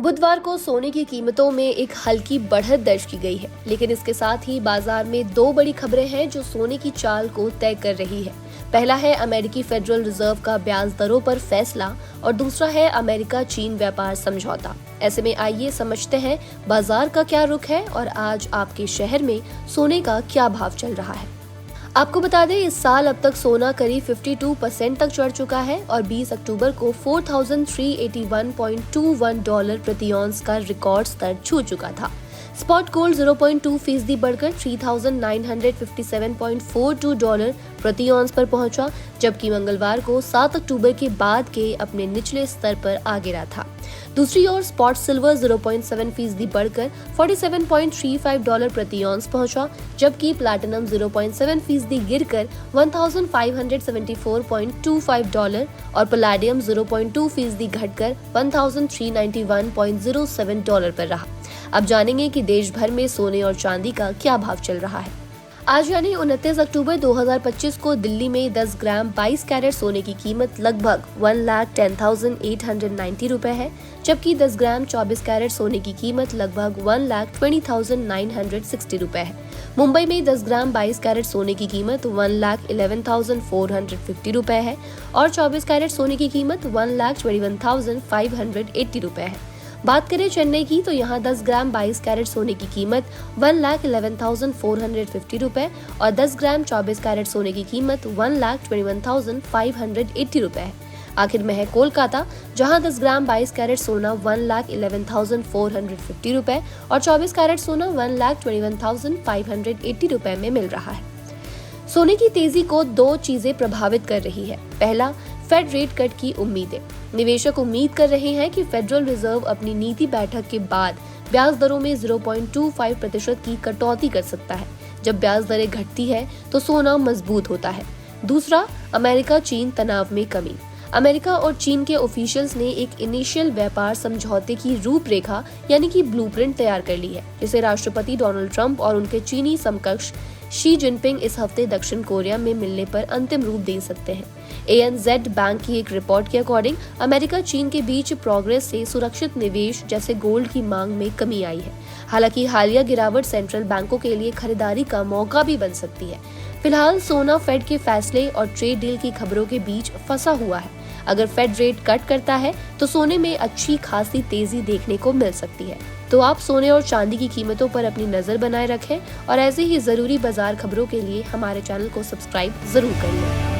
बुधवार को सोने की कीमतों में एक हल्की बढ़त दर्ज की गई है, लेकिन इसके साथ ही बाजार में दो बड़ी खबरें हैं जो सोने की चाल को तय कर रही है। पहला है अमेरिकी फेडरल रिजर्व का ब्याज दरों पर फैसला और दूसरा है अमेरिका चीन व्यापार समझौता। ऐसे में आइए समझते हैं बाजार का क्या रुख है और आज आपके शहर में सोने का क्या भाव चल रहा है। आपको बता दें, इस साल अब तक सोना करीब 52% तक चढ़ चुका है और 20 अक्टूबर को 4,381.21 डॉलर प्रति औंस का रिकॉर्ड स्तर छू चुका था। स्पॉट गोल्ड 0.2% बढ़कर 3,957.42 डॉलर प्रति औंस पर पहुंचा, जबकि मंगलवार को 7 अक्टूबर के बाद के अपने निचले स्तर पर आ गिरा था। दूसरी ओर स्पॉट सिल्वर 0.7% बढ़कर 47.35 डॉलर प्रति औंस पहुंचा, जबकि प्लैटिनम 0.7% गिरकर 1,574.25 डॉलर और पैलेडियम 0.2% घटकर 1,391.07 डॉलर पर रहा। अब जानेंगे कि देश भर में सोने और चांदी का क्या भाव चल रहा है। आज यानी 29 अक्टूबर 2025 को दिल्ली में 10 ग्राम 22 कैरेट सोने की कीमत लगभग 1,10,890 रुपए है, जबकि 10 ग्राम 24 कैरेट सोने की कीमत लगभग 1,20,960 रुपए है। मुंबई में 10 ग्राम 22 कैरेट सोने की कीमत 1,11,450 रुपए है और 24 कैरेट सोने की कीमत 1,21,580 रुपए है। बात करें चेन्नई की तो यहाँ 10 ग्राम 22 कैरेट सोने की कीमत 1,11,450 रुपए और 10 ग्राम 24 कैरेट सोने की कीमत 1,21,580 रुपए है। आखिर में है कोलकाता, जहाँ 10 ग्राम 22 कैरेट सोना 1,11,450 रुपए और 24 कैरेट सोना 1,21,580 रुपए में मिल रहा है। सोने की तेजी को दो चीजें प्रभावित कर रही है। पहला, फेड रेट कट की उम्मीदें। निवेशक उम्मीद कर रहे हैं कि फेडरल रिजर्व अपनी नीति बैठक के बाद ब्याज दरों में 0.25% की कटौती कर सकता है। जब ब्याज दरें घटती है तो सोना मजबूत होता है। दूसरा, अमेरिका चीन तनाव में कमी। अमेरिका और चीन के ऑफिशियल्स ने एक इनिशियल व्यापार समझौते की रूपरेखा यानी कि ब्लूप्रिंट तैयार कर ली है, जिसे राष्ट्रपति डोनाल्ड ट्रंप और उनके चीनी समकक्ष शी जिनपिंग इस हफ्ते दक्षिण कोरिया में मिलने पर अंतिम रूप दे सकते हैं। ANZ बैंक की एक रिपोर्ट के अकॉर्डिंग अमेरिका चीन के बीच प्रोग्रेस से सुरक्षित निवेश जैसे गोल्ड की मांग में कमी आई है। हालांकि हालिया गिरावट सेंट्रल बैंकों के लिए खरीदारी का मौका भी बन सकती है। फिलहाल सोना फेड के फैसले और ट्रेड डील की खबरों के बीच फंसा हुआ है। अगर फेड रेट कट करता है तो सोने में अच्छी खासी तेजी देखने को मिल सकती है। तो आप सोने और चांदी की कीमतों पर अपनी नजर बनाए रखें और ऐसे ही जरूरी बाजार खबरों के लिए हमारे चैनल को सब्सक्राइब जरूर करिए।